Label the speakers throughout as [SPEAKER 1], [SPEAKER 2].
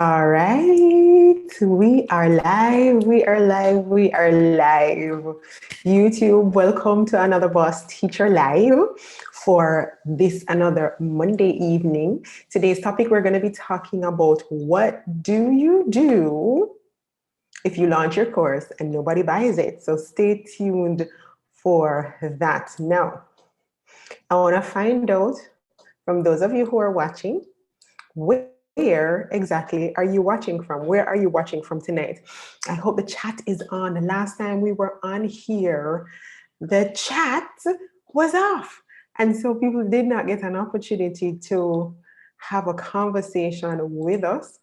[SPEAKER 1] All right, we are live, we are live, we are live. YouTube, welcome to another Boss Teacher Live for this another Monday evening. Today's topic, we're going to be talking about what do you do if you launch your course and nobody buys it. So stay tuned for that. Now, I want to find out from those of you who are watching, where exactly are you watching from? Where are you watching from tonight? I hope the chat is on. The last time we were on here, the chat was off. And so people did not get an opportunity to have a conversation with us.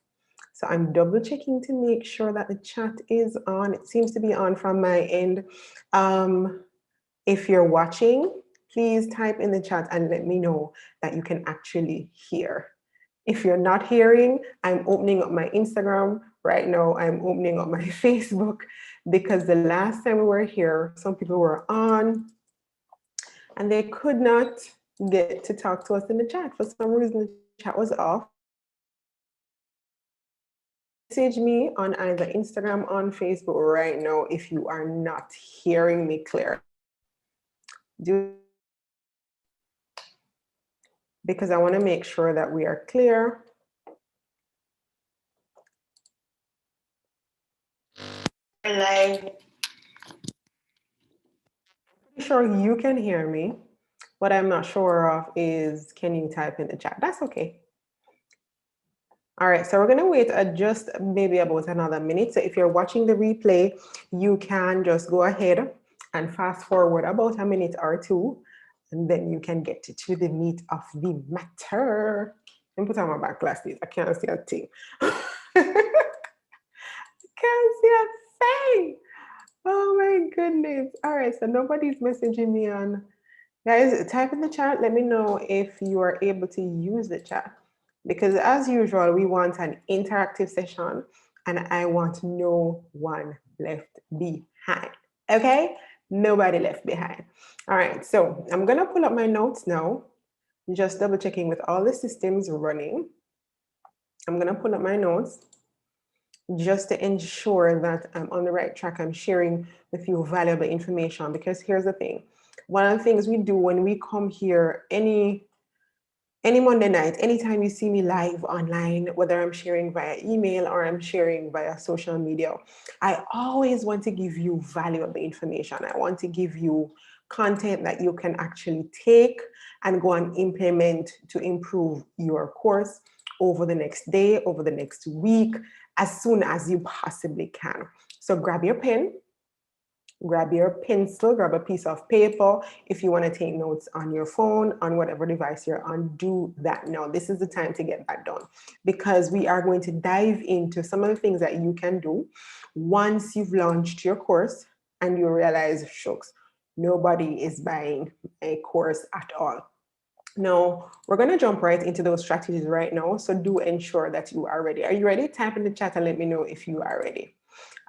[SPEAKER 1] So I'm double checking to make sure that the chat is on. It seems to be on from my end. If you're watching, please type in the chat and let me know that you can actually hear. If you're not hearing, I'm opening up my Instagram right now. I'm opening up my Facebook because the last time we were here, some people were on and they could not get to talk to us in the chat. For some reason, the chat was off. Message me on either Instagram or Facebook right now if you are not hearing me clear. Do because I want to make sure that we are clear. Live. Pretty sure you can hear me. What I'm not sure of is, can you type in the chat? That's okay. All right, so we're gonna wait just maybe about another minute. So if you're watching the replay, you can just go ahead and fast forward about a minute or two, and then you can get to the meat of the matter. And put on my back glasses. I can't see a thing. I can't see a thing. Oh my goodness. All right, so nobody's messaging me on. Guys, type in the chat. Let me know if you are able to use the chat. Because as usual, we want an interactive session and I want no one left behind. Okay? Nobody left behind. All right, so I'm going to pull up my notes now. Just double checking with all the systems running. I'm going to pull up my notes just to ensure that I'm on the right track. I'm sharing with you valuable information because here's the thing. One of the things we do when we come here any Monday night, anytime you see me live online, whether I'm sharing via email or I'm sharing via social media, I always want to give you valuable information. I want to give you content that you can actually take and go and implement to improve your course over the next day, over the next week, as soon as you possibly can. So grab your pen, grab your pencil, grab a piece of paper. If you want to take notes on your phone, on whatever device you're on, do that now. This is the time to get that done because we are going to dive into some of the things that you can do once you've launched your course and you realize, shucks, nobody is buying a course at all. Now, we're going to jump right into those strategies right now. So do ensure that you are ready. Are you ready? Type in the chat and let me know if you are ready.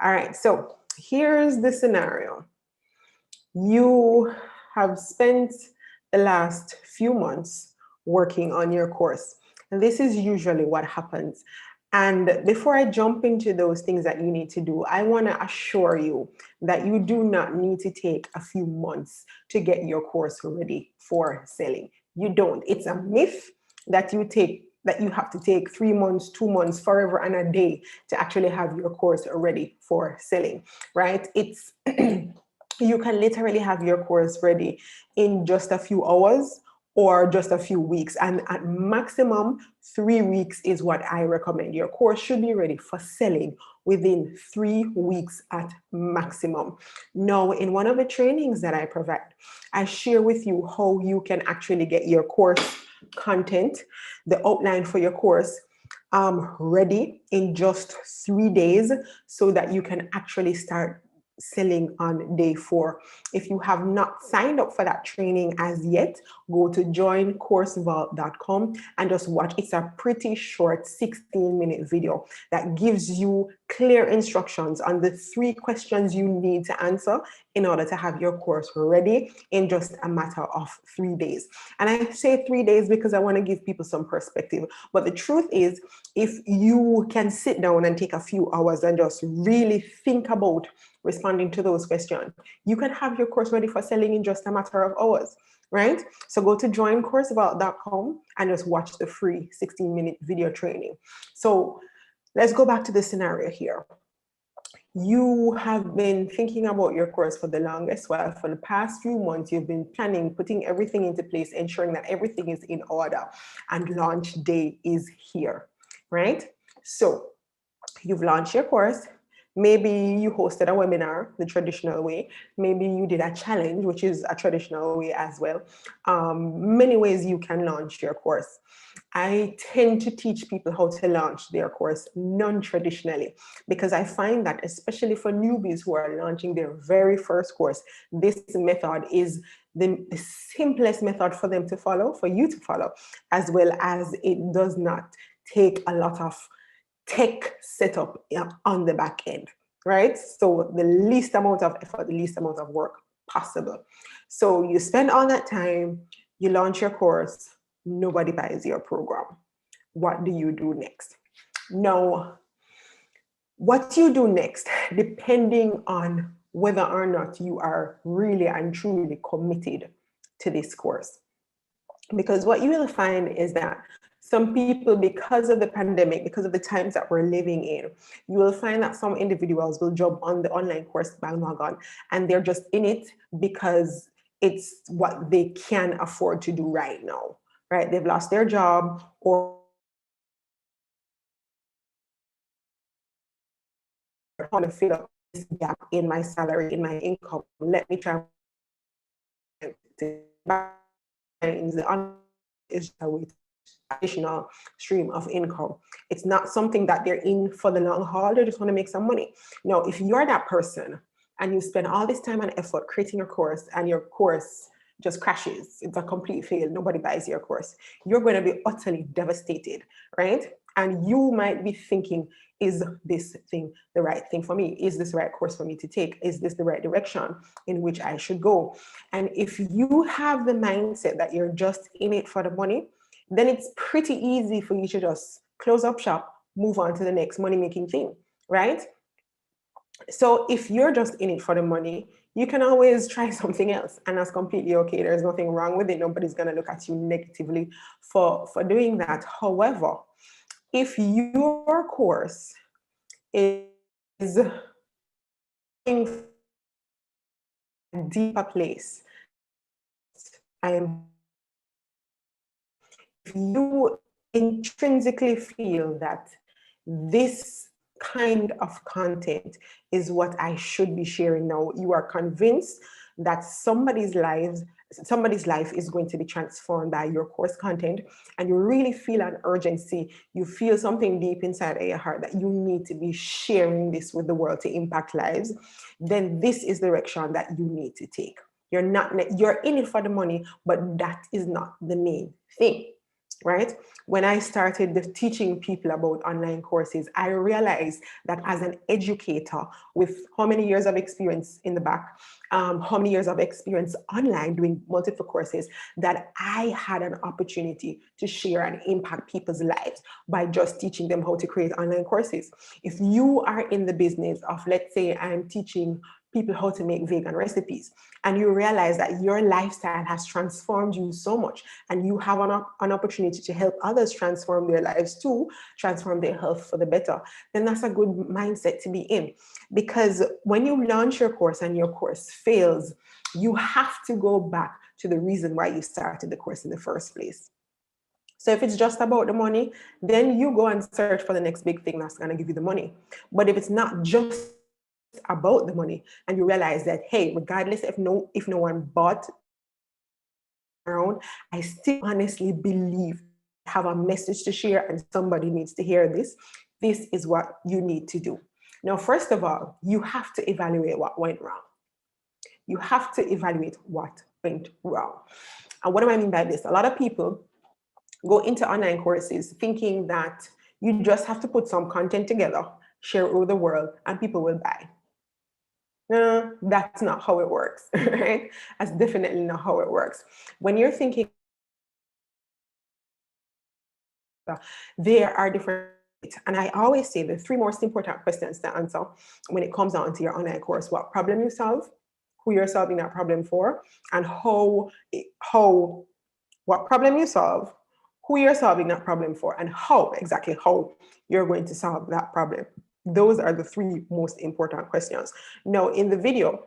[SPEAKER 1] All right, so here's the scenario. You have spent the last few months working on your course. And this is usually what happens. And before I jump into those things that you need to do, I want to assure you that you do not need to take a few months to get your course ready for selling. You don't. It's a myth that you have to take 3 months, 2 months, forever and a day to actually have your course ready for selling, right? It's you can literally have your course ready in just a few hours or just a few weeks. And at maximum, 3 weeks is what I recommend. Your course should be ready for selling within 3 weeks at maximum. Now, in one of the trainings that I provide, I share with you how you can actually get your course content, the outline for your course, ready in just 3 days so that you can actually start selling on day 4. If you have not signed up for that training as yet, go to joincoursevault.com and just watch. It's a pretty short 16-minute video that gives you clear instructions on the 3 questions you need to answer in order to have your course ready in just a matter of 3 days. And I say 3 days because I want to give people some perspective. But the truth is, if you can sit down and take a few hours and just really think about responding to those questions, you can have your course ready for selling in just a matter of hours, right? So go to joincoursevault.com and just watch the free 16-minute video training. So let's go back to the scenario here. You have been thinking about your course for the longest while. For the past few months, you've been planning, putting everything into place, ensuring that everything is in order, and launch day is here, right? So you've launched your course. Maybe you hosted a webinar the traditional way. Maybe you did a challenge, which is a traditional way as well. Many ways you can launch your course. I tend to teach people how to launch their course non-traditionally, because I find that especially for newbies who are launching their very first course, this method is the simplest method for them to follow, for you to follow, as well as it does not take a lot of tech setup on the back end, right? So the least amount of effort, the least amount of work possible. So you spend all that time, you launch your course, nobody buys your program. What do you do next? Now, what you do next, depending on whether or not you are really and truly committed to this course. Because what you will find is that some people, because of the pandemic, because of the times that we're living in, you will find that some individuals will jump on the online course bandwagon and they're just in it because it's what they can afford to do right now, right? They've lost their job, or I want to fill up this gap in my salary, in my income. Let me try to buy the is a way additional stream of income. It's not something that they're in for the long haul. They just want to make some money. Now, if you're that person and you spend all this time and effort creating your course and your course just crashes, it's a complete fail, nobody buys your course, you're going to be utterly devastated, right? And you might be thinking, is this thing the right thing for me? Is this the right course for me to take? Is this the right direction in which I should go? And if you have the mindset that you're just in it for the money, then it's pretty easy for you to just close up shop, move on to the next money-making thing, right? So if you're just in it for the money, you can always try something else, and that's completely okay. There's nothing wrong with it. Nobody's going to look at you negatively for doing that. However, if your course is in a deeper place, if you intrinsically feel that this kind of content is what I should be sharing now, you are convinced that somebody's life is going to be transformed by your course content, and you really feel an urgency, you feel something deep inside of your heart that you need to be sharing this with the world to impact lives, then this is the direction that you need to take. You're in it for the money, but that is not the main thing, right? When I started teaching people about online courses, I realized that as an educator with how many years of experience in the back, how many years of experience online doing multiple courses, that I had an opportunity to share and impact people's lives by just teaching them how to create online courses. If you are in the business of, let's say, I'm teaching people how to make vegan recipes, and you realize that your lifestyle has transformed you so much, and you have an opportunity to help others transform their lives too, transform their health for the better, then that's a good mindset to be in. Because when you launch your course and your course fails, you have to go back to the reason why you started the course in the first place. So if it's just about the money, then you go and search for the next big thing that's going to give you the money. But if it's not just about the money, and you realize that, hey, regardless if no one bought around, I still honestly believe I have a message to share and somebody needs to hear this. This is what you need to do. Now, first of all, you have to evaluate what went wrong. You have to evaluate what went wrong. And what do I mean by this? A lot of people go into online courses thinking that you just have to put some content together, share it with the world, and people will buy. No, that's not how it works, right? That's definitely not how it works. When you're thinking, there are different and I always say the three most important questions to answer when it comes down to your online course: what problem you solve, who you're solving that problem for, and what problem you solve, who you're solving that problem for, and how you're going to solve that problem. Those are the three most important questions. Now, in the video,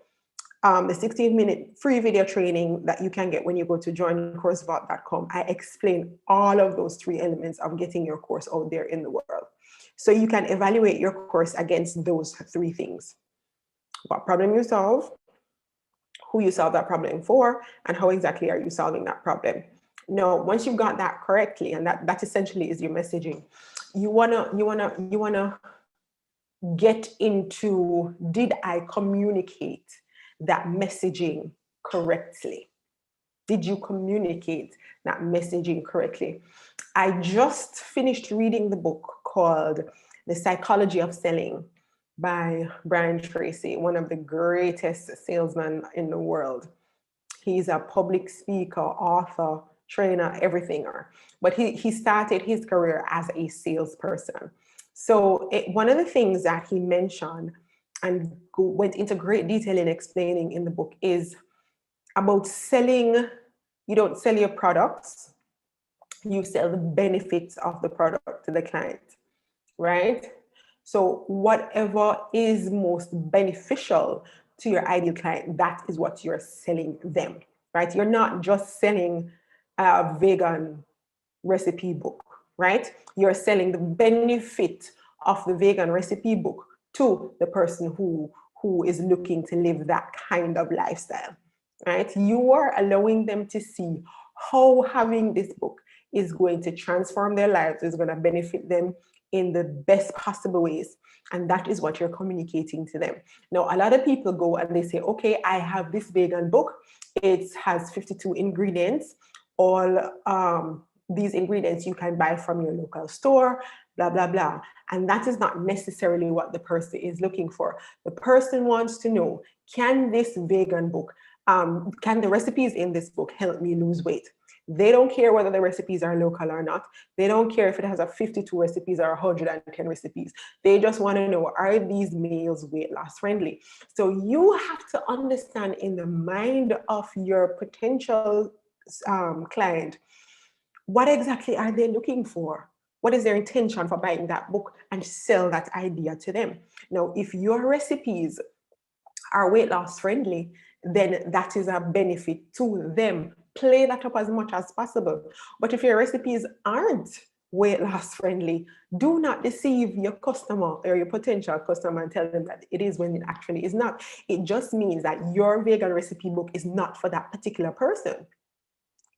[SPEAKER 1] the 16-minute free video training that you can get when you go to joincoursevault.com, I explain all of those three elements of getting your course out there in the world. So you can evaluate your course against those three things: what problem you solve, who you solve that problem for, and how exactly are you solving that problem. Now, once you've got that correctly, and that essentially is your messaging, you wanna get into, did I communicate that messaging correctly? Did you communicate that messaging correctly? I just finished reading the book called The Psychology of Selling by Brian Tracy, one of the greatest salesmen in the world. He's a public speaker, author, trainer, everythinger. But he started his career as a salesperson. So one of the things that he mentioned and went into great detail in explaining in the book is about selling. You don't sell your products, you sell the benefits of the product to the client, right? So whatever is most beneficial to your ideal client, that is what you're selling them, right? You're not just selling a vegan recipe book, right? You're selling the benefit of the vegan recipe book to the person who is looking to live that kind of lifestyle, right? You are allowing them to see how having this book is going to transform their lives, is going to benefit them in the best possible ways. And that is what you're communicating to them. Now, a lot of people go and they say, okay, I have this vegan book. It has 52 ingredients. All these ingredients you can buy from your local store, blah, blah, blah. And that is not necessarily what the person is looking for. The person wants to know, can this vegan book, can the recipes in this book help me lose weight? They don't care whether the recipes are local or not. They don't care if it has a 52 recipes or 110 recipes. They just want to know, are these meals weight loss friendly? So you have to understand in the mind of your potential client, what exactly are they looking for? What is their intention for buying that book, and sell that idea to them? Now, if your recipes are weight loss friendly, then that is a benefit to them. Play that up as much as possible. But if your recipes aren't weight loss friendly, do not deceive your customer or your potential customer and tell them that it is when it actually is not. It just means that your vegan recipe book is not for that particular person,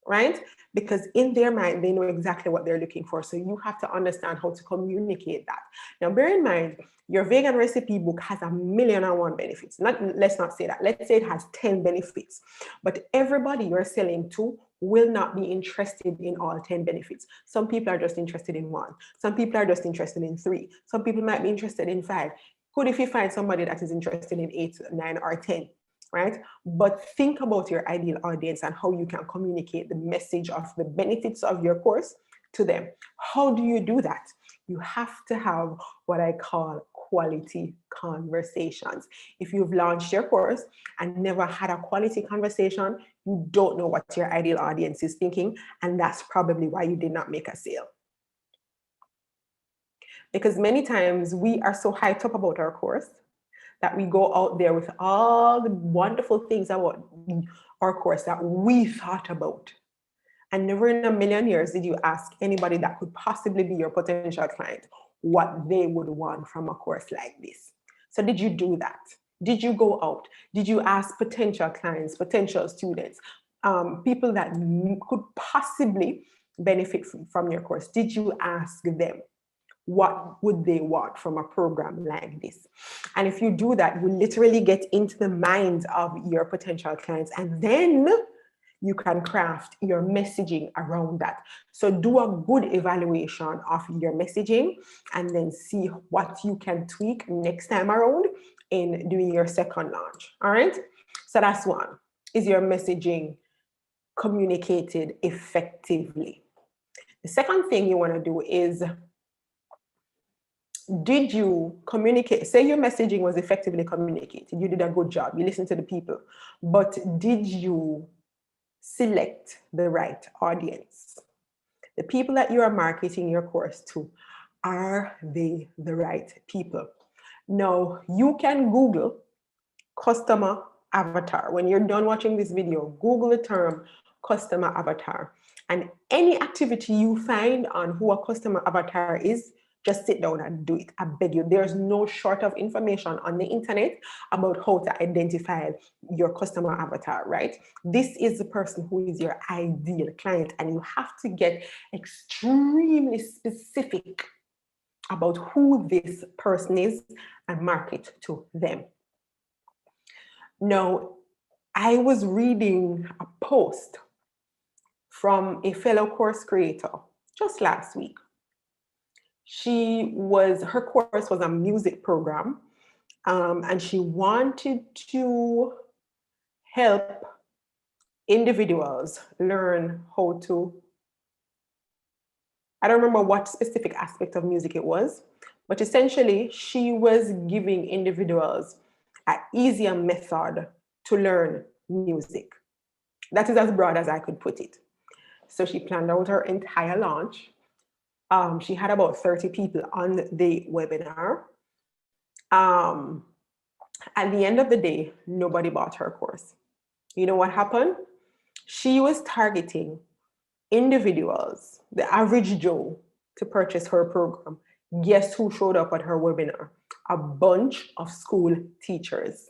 [SPEAKER 1] right? Because in their mind, they know exactly what they're looking for. So you have to understand how to communicate that. Now, bear in mind, your vegan recipe book has 1,000,001 benefits. Let's not say that. Let's say it has 10 benefits. But everybody you're selling to will not be interested in all 10 benefits. Some people are just interested in one. Some people are just interested in 3. Some people might be interested in 5. Good if you find somebody that is interested in 8, 9, or 10. Right? But think about your ideal audience and how you can communicate the message of the benefits of your course to them. How do you do that? You have to have what I call quality conversations. If you've launched your course and never had a quality conversation, you don't know what your ideal audience is thinking, and that's probably why you did not make a sale. Because many times we are so hyped up about our course that we go out there with all the wonderful things about our course that we thought about. And never in 1,000,000 years did you ask anybody that could possibly be your potential client what they would want from a course like this. So did you do that? Did you go out? Did you ask potential clients, potential students, people that could possibly benefit from your course? Did you ask them? What would they want from a program like this? And if you do that, you literally get into the minds of your potential clients, and then you can craft your messaging around that. So do a good evaluation of your messaging and then see what you can tweak next time around in doing your second launch. All right. So that's one. Is your messaging communicated effectively? The second thing you want to do is did you communicate? Say your messaging was effectively communicated. You did a good job. You listened to the people. But did you select the right audience? The people that you are marketing your course to, are they the right people? Now, you can Google customer avatar. When you're done watching this video, Google the term customer avatar. And any activity you find on who a customer avatar is, just sit down and do it. I beg you. There's no short of information on the internet about how to identify your customer avatar, right? This is the person who is your ideal client, and you have to get extremely specific about who this person is and market to them. Now, I was reading a post from a fellow course creator just last week. Her course was a music program, and she wanted to help individuals learn how to, I don't remember what specific aspect of music it was, but essentially she was giving individuals an easier method to learn music. That is as broad as I could put it. So she planned out her entire launch. She had about 30 people on the webinar. At the end of the day, nobody bought her course. You know what happened? She was targeting individuals, the average Joe, to purchase her program. Guess who showed up at her webinar? A bunch of school teachers.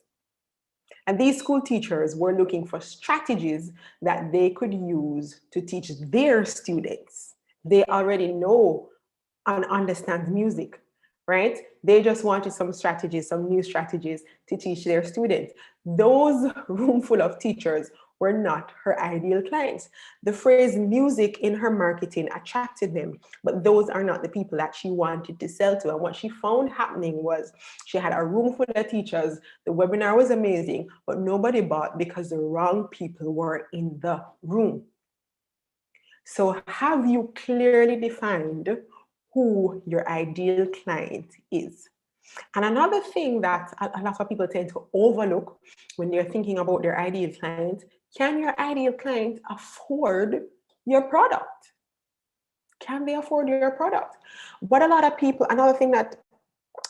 [SPEAKER 1] And these school teachers were looking for strategies that they could use to teach their students. They already know and understand music, right? They just wanted some strategies, some new strategies to teach their students. Those room full of teachers were not her ideal clients. The phrase music in her marketing attracted them, but those are not the people that she wanted to sell to. And what she found happening was she had a room full of teachers. The webinar was amazing, but nobody bought because the wrong people were in the room. So have you clearly defined who your ideal client is? And another thing that a lot of people tend to overlook when they're thinking about their ideal client, can your ideal client afford your product? Can they afford your product? What a lot of people, another thing that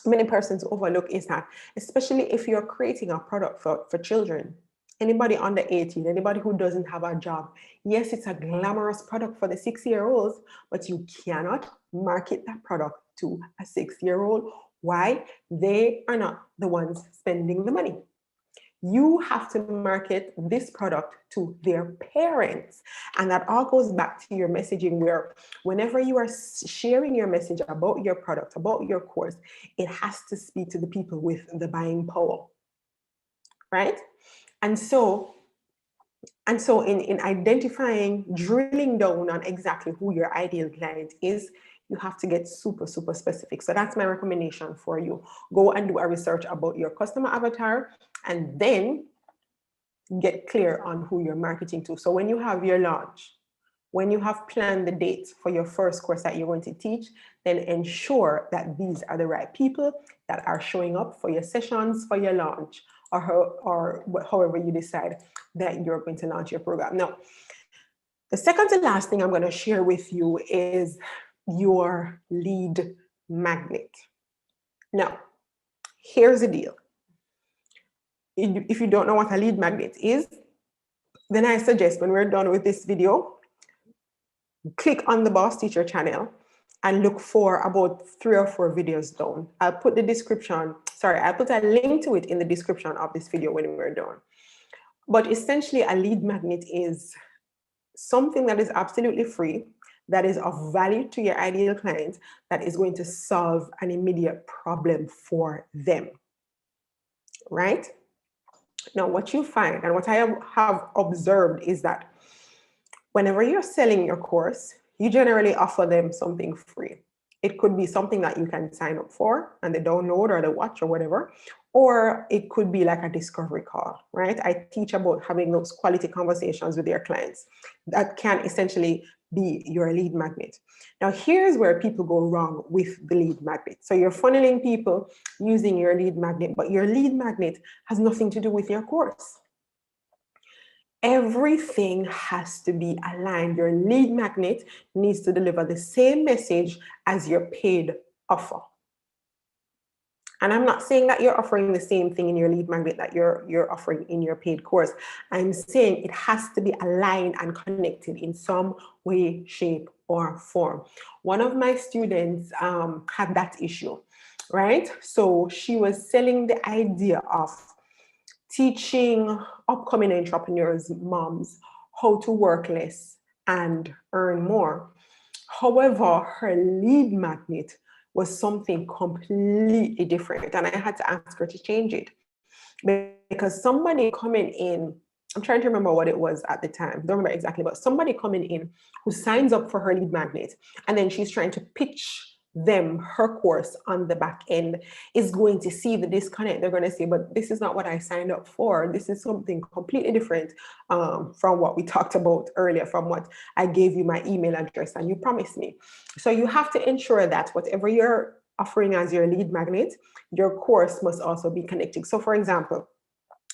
[SPEAKER 1] many persons overlook is that, especially if you're creating a product for children, anybody under 18, anybody who doesn't have a job, yes, it's a glamorous product for the 6-year-olds, but you cannot market that product to a 6-year-old. Why? They are not the ones spending the money. You have to market this product to their parents. And that all goes back to your messaging, where whenever you are sharing your message about your product, about your course, it has to speak to the people with the buying power, right? And so in identifying, drilling down on exactly who your ideal client is, you have to get super, super specific. So that's my recommendation for you. Go and do a research about your customer avatar, and then get clear on who you're marketing to. So when you have your launch, when you have planned the dates for your first course that you're going to teach, then ensure that these are the right people that are showing up for your sessions, for your launch, or however you decide that you're going to launch your program. Now, the second to last thing I'm going to share with you is your lead magnet. Now, here's the deal. If you don't know what a lead magnet is, then I suggest when we're done with this video, click on the Boss Teacher channel and look for about 3 or 4 videos down. I'll put a link to it in the description of this video when we're done. But essentially, a lead magnet is something that is absolutely free, that is of value to your ideal client, that is going to solve an immediate problem for them, right? Now, what you find and what I have observed is that whenever you're selling your course, you generally offer them something free. It could be something that you can sign up for and they download or they watch or whatever, or it could be like a discovery call, right? I teach about having those quality conversations with your clients that can essentially be your lead magnet. Now, here's where people go wrong with the lead magnet. So you're funneling people using your lead magnet, but your lead magnet has nothing to do with your course. Everything has to be aligned. Your lead magnet needs to deliver the same message as your paid offer. And I'm not saying that you're offering the same thing in your lead magnet that you're offering in your paid course. I'm saying it has to be aligned and connected in some way, shape, or form. One of my students had that issue, right? So she was selling the idea of teaching upcoming entrepreneurs, moms, how to work less and earn more. However, her lead magnet was something completely different. And I had to ask her to change it because somebody coming in, I'm trying to remember what it was at the time, don't remember exactly, but somebody coming in who signs up for her lead magnet and then she's trying to pitch them her course on the back end is going to see the disconnect. They're going to say, but this is not what I signed up for. This is something completely different from what we talked about earlier, from what I gave you my email address and you promised me. So you have to ensure that whatever you're offering as your lead magnet, your course must also be connected. So for example,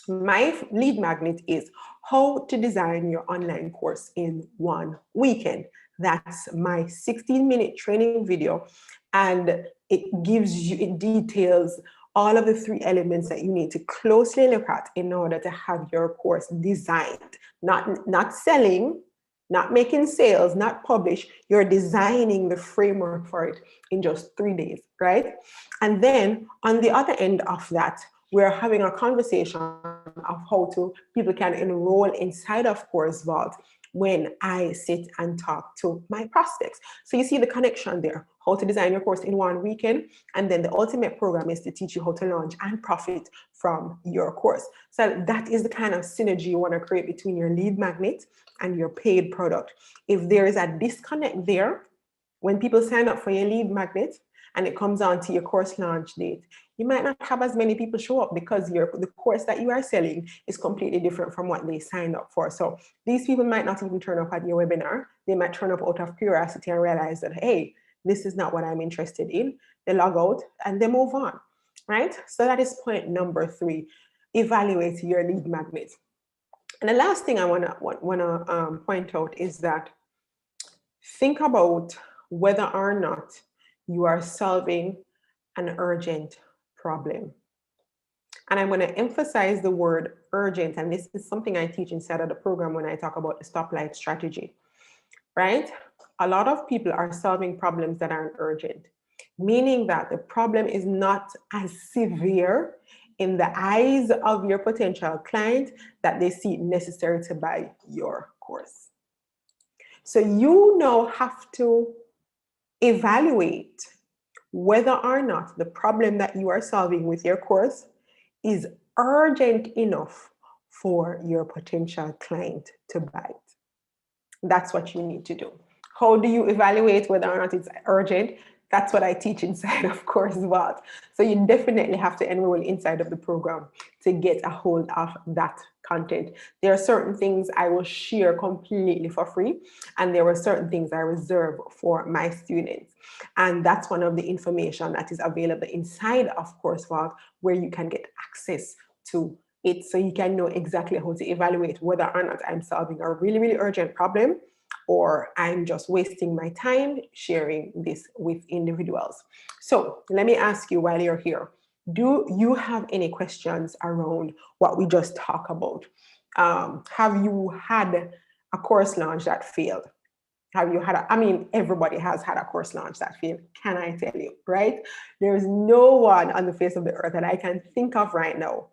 [SPEAKER 1] my lead magnet is how to design your online course in 1 weekend. That's my 16-minute training video. And it gives you, it details all of the 3 elements that you need to closely look at in order to have your course designed, not selling, not making sales, not publish. You're designing the framework for it in just 3 days, right? And then on the other end of that, we're having a conversation of how people can enroll inside of Course Vault when I sit and talk to my prospects. So you see the connection there, how to design your course in 1 weekend. And then the ultimate program is to teach you how to launch and profit from your course. So that is the kind of synergy you want to create between your lead magnet and your paid product. If there is a disconnect there, when people sign up for your lead magnet and it comes on to your course launch date, you might not have as many people show up because the course that you are selling is completely different from what they signed up for. So these people might not even turn up at your webinar. They might turn up out of curiosity and realize that, hey, this is not what I'm interested in. They log out and they move on, right? So that is point number 3, evaluate your lead magnet. And the last thing I wanna point out is that think about whether or not you are solving an urgent problem. And I'm going to emphasize the word urgent, and this is something I teach inside of the program when I talk about the stoplight strategy, right? A lot of people are solving problems that aren't urgent, meaning that the problem is not as severe in the eyes of your potential client that they see it necessary to buy your course. So you now have to evaluate whether or not the problem that you are solving with your course is urgent enough for your potential client to buy it. That's what you need to do. How do you evaluate whether or not it's urgent? That's what I teach inside of Course Vault. So you definitely have to enroll inside of the program to get a hold of that content. There are certain things I will share completely for free, and there are certain things I reserve for my students. And that's one of the information that is available inside of Course Vault, where you can get access to it, so you can know exactly how to evaluate whether or not I'm solving a really, really urgent problem, or I'm just wasting my time sharing this with individuals. So let me ask you while you're here, do you have any questions around what we just talked about? Have you had a course launch that failed? Have you had everybody has had a course launch that failed, can I tell you, right? There's no one on the face of the earth that I can think of right now,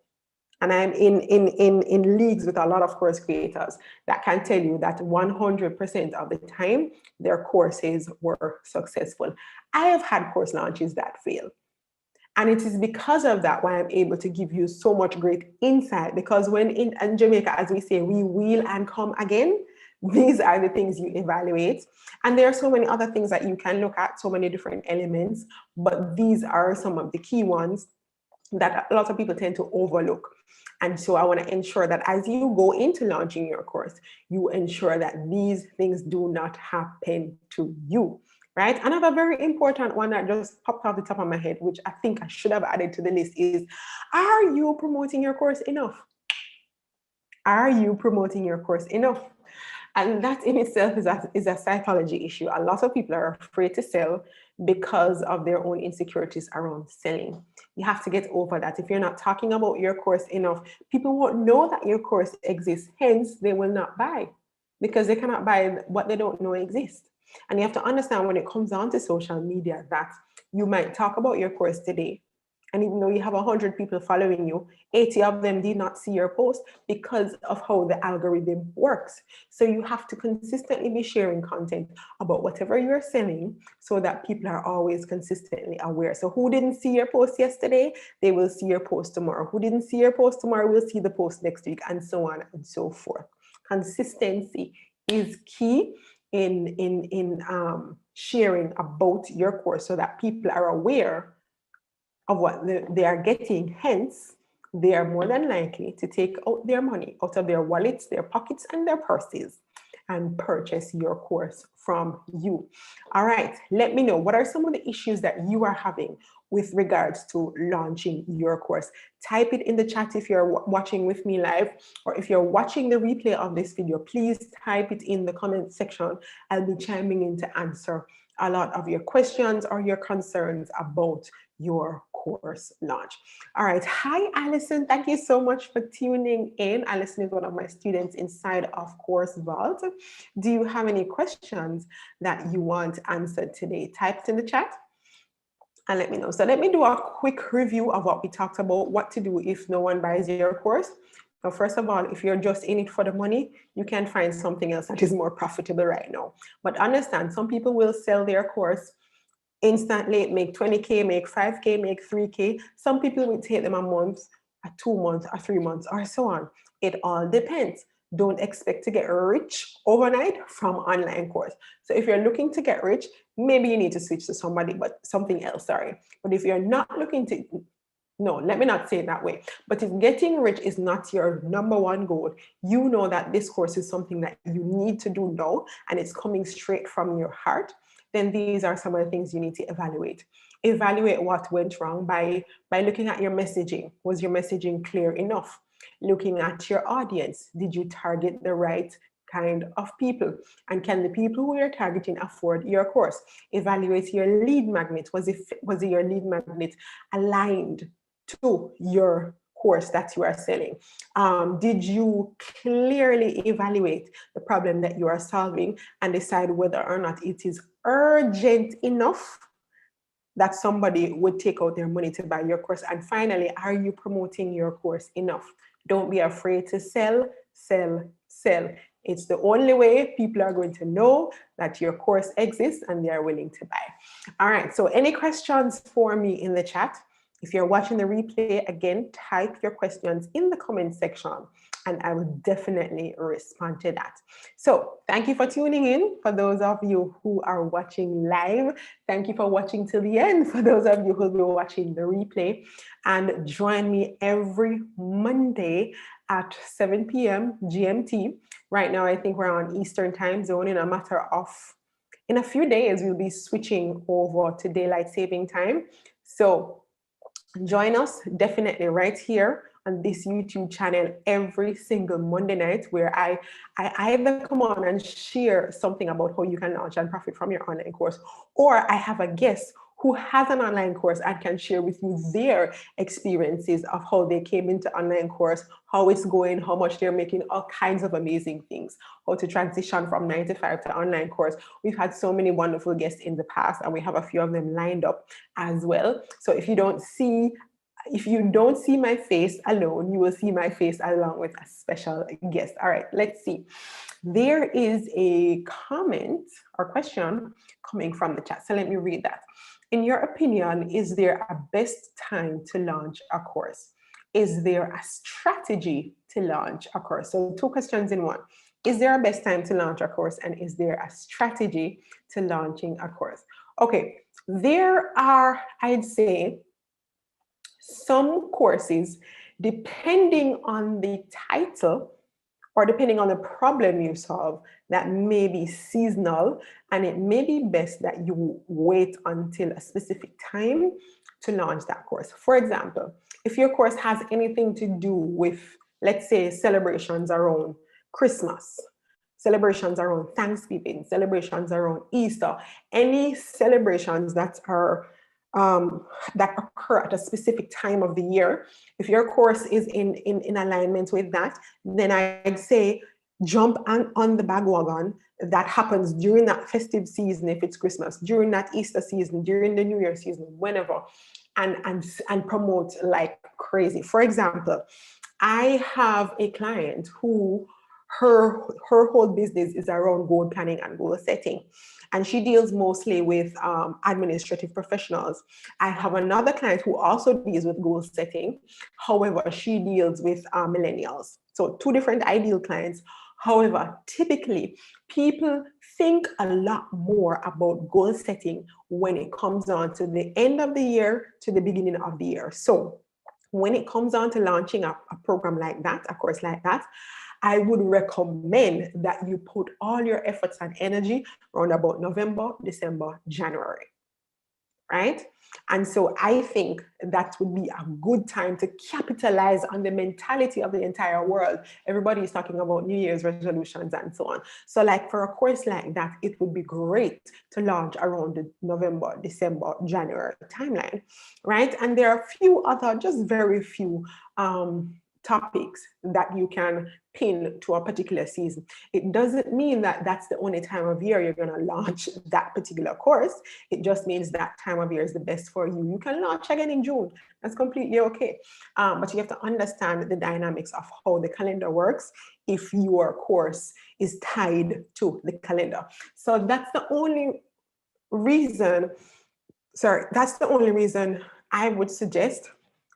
[SPEAKER 1] and I'm in leagues with a lot of course creators that can tell you that 100% of the time their courses were successful. I have had course launches that fail. And it is because of that why I'm able to give you so much great insight, because when in Jamaica, as we say, we will and come again, these are the things you evaluate. And there are so many other things that you can look at, so many different elements, but these are some of the key ones that a lot of people tend to overlook. And so I want to ensure that as you go into launching your course, you ensure that these things do not happen to you, right? Another very important one that just popped off the top of my head, which I think I should have added to the list, is, are you promoting your course enough? Are you promoting your course enough? And that in itself is a psychology issue. A lot of people are afraid to sell because of their own insecurities around selling. You have to get over that. If you're not talking about your course enough, people won't know that your course exists. Hence, they will not buy, because they cannot buy what they don't know exists. And you have to understand, when it comes down to social media, that you might talk about your course today, and even though you have 100 people following you, 80 of them did not see your post because of how the algorithm works. So you have to consistently be sharing content about whatever you're selling so that people are always consistently aware. So who didn't see your post yesterday, they will see your post tomorrow. Who didn't see your post tomorrow will see the post next week, and so on and so forth. Consistency is key in sharing about your course so that people are aware of what they are getting. Hence, they are more than likely to take out their money out of their wallets, their pockets, and their purses and purchase your course from you. All right, let me know, what are some of the issues that you are having with regards to launching your course? Type it in the chat if you're watching with me live, or if you're watching the replay of this video, please type it in the comment section. I'll be chiming in to answer a lot of your questions or your concerns about your course launch. All right. Hi, Allison. Thank you so much for tuning in. Allison is one of my students inside of Course Vault. Do you have any questions that you want answered today? Type it in the chat and let me know. So let me do a quick review of what we talked about, what to do if no one buys your course. So first of all, if you're just in it for the money, you can find something else that is more profitable right now. But understand, some people will sell their course instantly, make 20K, make 5K, make 3K. Some people will take them a month, a 2 months, or 3 months, or so on. It all depends. Don't expect to get rich overnight from online course. So if you're looking to get rich, maybe you need to switch to something else, sorry. But if you're not looking to, no, let me not say it that way. But if getting rich is not your number one goal, you know that this course is something that you need to do now, and it's coming straight from your heart, then these are some of the things you need to evaluate. Evaluate what went wrong by looking at your messaging. Was your messaging clear enough? Looking at your audience. Did you target the right kind of people? And can the people who you're targeting afford your course? Evaluate your lead magnet. Was your lead magnet aligned to your course that you are selling? Did you clearly evaluate the problem that you are solving and decide whether or not it is urgent enough that somebody would take out their money to buy your course? And finally, are you promoting your course enough? Don't be afraid to sell, sell, sell. It's the only way people are going to know that your course exists and they are willing to buy. All right, so any questions for me in the chat? If you're watching the replay, again, type your questions in the comment section and I will definitely respond to that. So thank you for tuning in. For those of you who are watching live, thank you for watching till the end. For those of you who will be watching the replay, and join me every Monday at 7 p.m. GMT. Right now, I think we're on Eastern time zone. In a few days, we'll be switching over to daylight saving time. So join us definitely right here on this YouTube channel every single Monday night, where I either come on and share something about how you can launch and profit from your online course, or I have a guest who has an online course and can share with you their experiences of how they came into online course, how it's going, how much they're making, all kinds of amazing things, how to transition from 9 to 5 to online course. We've had so many wonderful guests in the past, and we have a few of them lined up as well. So if you don't see my face alone, you will see my face along with a special guest. All right, let's see. There is a comment or question coming from the chat. So let me read that. In your opinion, is there a best time to launch a course? Is there a strategy to launch a course? So 2 questions in one. Is there a best time to launch a course? And is there a strategy to launching a course? Okay, there are, I'd say, some courses, depending on the title or depending on the problem you solve, that may be seasonal, and it may be best that you wait until a specific time to launch that course. For example, if your course has anything to do with, let's say, celebrations around Christmas, celebrations around Thanksgiving, celebrations around Easter, any celebrations that are that occur at a specific time of the year, if your course is in alignment with that, then I'd say jump on the bandwagon that happens during that festive season, if it's Christmas, during that Easter season, during the New Year season, whenever, and promote like crazy. For example, I have a client who her whole business is around goal planning and goal setting, and she deals mostly with administrative professionals. I have another client who also deals with goal setting. However, she deals with millennials. So two different ideal clients. However, typically people think a lot more about goal setting when it comes on to the end of the year to the beginning of the year. So when it comes on to launching a program like that, a course like that, I would recommend that you put all your efforts and energy around about November, December, January, right? And so I think that would be a good time to capitalize on the mentality of the entire world. Everybody is talking about New Year's resolutions and so on. So like for a course like that, it would be great to launch around the November, December, January timeline, right? And there are a few other, just very few topics that you can pin to a particular season. It doesn't mean that that's the only time of year you're going to launch that particular course. It just means that time of year is the best for you. You can launch again in June. That's completely okay. But you have to understand the dynamics of how the calendar works if your course is tied to the calendar. So that's the only reason, I would suggest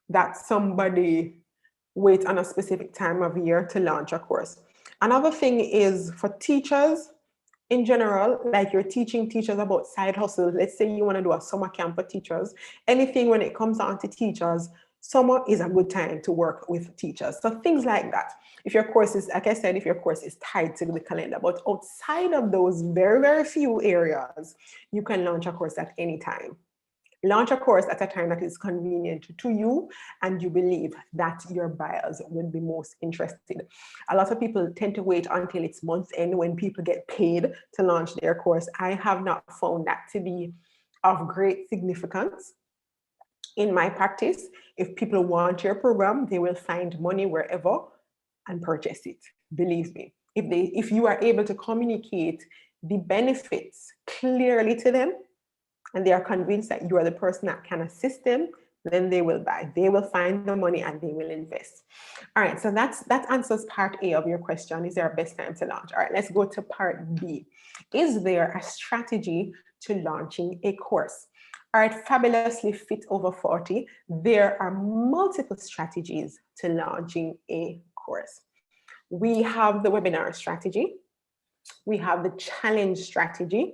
[SPEAKER 1] that somebody wait on a specific time of year to launch a course. Another thing is for teachers in general, like you're teaching teachers about side hustles. Let's say you want to do a summer camp for teachers. Anything when it comes down to teachers, summer is a good time to work with teachers. So things like that. If your course is, like I said, if your course is tied to the calendar, but outside of those very, very few areas, you can launch a course at any time. Launch a course at a time that is convenient to you and you believe that your buyers would be most interested. A lot of people tend to wait until it's month end when people get paid to launch their course. I have not found that to be of great significance. In my practice, if people want your program, they will find money wherever and purchase it. Believe me. If you are able to communicate the benefits clearly to them, and they are convinced that you are the person that can assist them, then they will buy. They will find the money and they will invest. All right, so that answers part A of your question. Is there a best time to launch? All right, let's go to part B. Is there a strategy to launching a course? All right, fabulously fit over 40. There are multiple strategies to launching a course. We have the webinar strategy. We have the challenge strategy.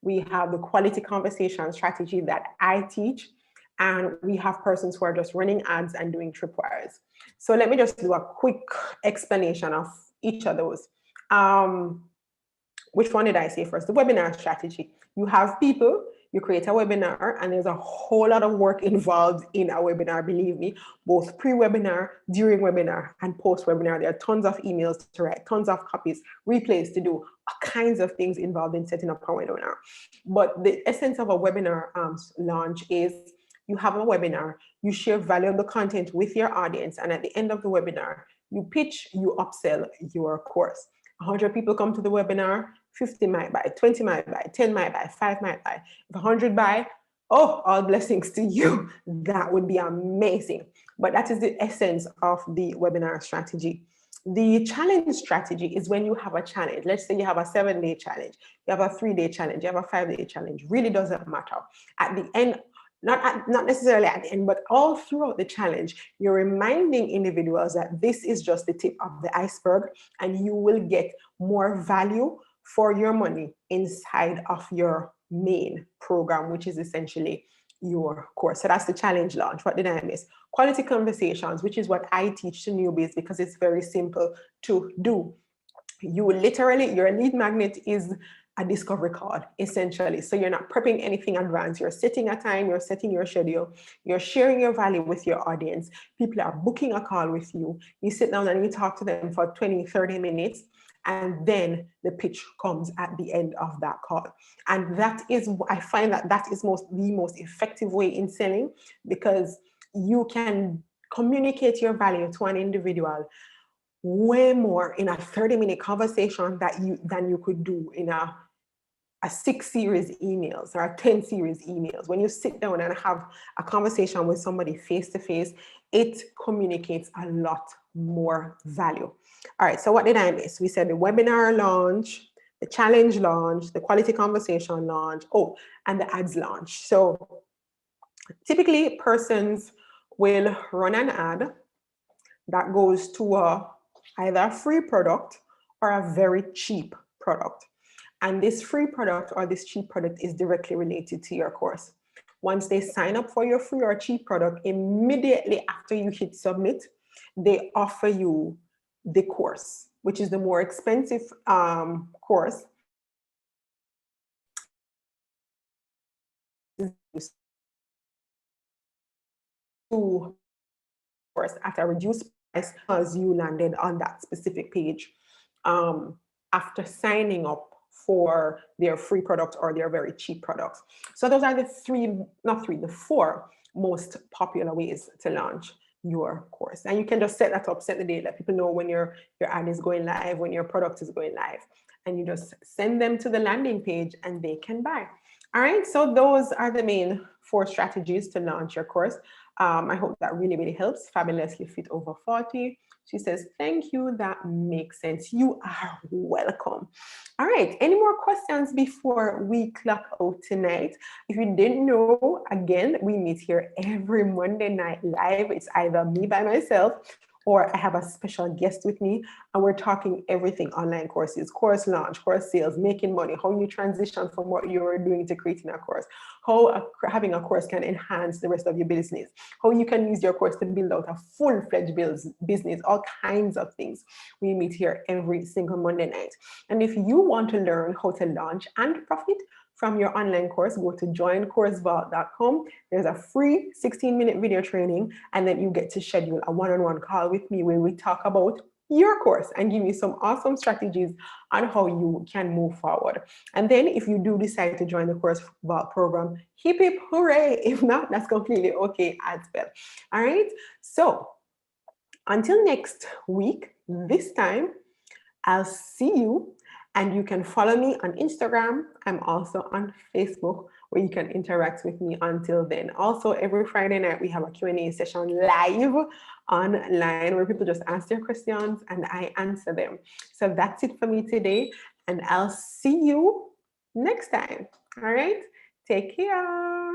[SPEAKER 1] We have the quality conversation strategy that I teach, and we have persons who are just running ads and doing tripwires. So let me just do a quick explanation of each of those. Which one did I say first? The webinar strategy. You have people, you create a webinar, and there's a whole lot of work involved in a webinar, believe me, both pre-webinar, during webinar, and post-webinar. There are tons of emails to write, tons of copies, replays to do, all kinds of things involved in setting up a webinar. But the essence of a webinar launch is you have a webinar, you share valuable content with your audience, and at the end of the webinar, you pitch, you upsell your course. 100 people come to the webinar, 50 might buy, 20 might buy, 10 might buy, 5 might buy. If 100 buy, oh, all blessings to you. That would be amazing. But that is the essence of the webinar strategy. The challenge strategy is when you have a challenge. Let's say you have a 7-day challenge, you have a 3-day challenge, you have a 5-day challenge. Really doesn't matter. At the end, not necessarily at the end, but all throughout the challenge, you're reminding individuals that this is just the tip of the iceberg, and you will get more value for your money inside of your main program, which is essentially your course. So that's the challenge launch. What did I miss? Quality conversations, which is what I teach to newbies because it's very simple to do. You will literally, your lead magnet is a discovery card, essentially. So you're not prepping anything advanced. You're setting a time, you're setting your schedule, you're sharing your value with your audience. People are booking a call with you. You sit down and you talk to them for 20, 30 minutes. And then the pitch comes at the end of that call. And that is, I find that is the most effective way in selling, because you can communicate your value to an individual way more in a 30-minute conversation than you could do in a 6 series emails or a 10 series emails. When you sit down and have a conversation with somebody face to face, it communicates a lot more value. All right, so what did I miss? We said the webinar launch, the challenge launch, the quality conversation launch, and the ads launch. So typically persons will run an ad that goes to either a free product or a very cheap product. And this free product or this cheap product is directly related to your course. Once they sign up for your free or cheap product, immediately after you hit submit, they offer you the course, which is the more expensive course. Course at a reduced price because you landed on that specific page after signing up for their free product or their very cheap products. So those are the four most popular ways to launch your course. And you can just set that up, set the date, let people know when your ad is going live, when your product is going live, and you just send them to the landing page and they can buy. All right, so those are the main 4 strategies to launch your course. I hope that really, really helps. Fabulously Fit Over 40. She says, thank you, that makes sense. You are welcome. All right, any more questions before we clock out tonight? If you didn't know, again, we meet here every Monday night live. It's either me by myself or I have a special guest with me, and we're talking everything online courses, course launch, course sales, making money, how you transition from what you're doing to creating a course, how having a course can enhance the rest of your business, how you can use your course to build out a full-fledged business, all kinds of things. We meet here every single Monday night. And if you want to learn how to launch and profit from your online course, go to joincoursevault.com. There's a free 16-minute video training, and then you get to schedule a one-on-one call with me where we talk about your course and give you some awesome strategies on how you can move forward. And then if you do decide to join the Course Vault program, hip hip hooray. If not, that's completely okay as well. All right, so until next week, this time, I'll see you. And you can follow me on Instagram. I'm also on Facebook, where you can interact with me until then. Also, every Friday night, we have a Q&A session live online where people just ask their questions and I answer them. So that's it for me today. And I'll see you next time. All right, take care.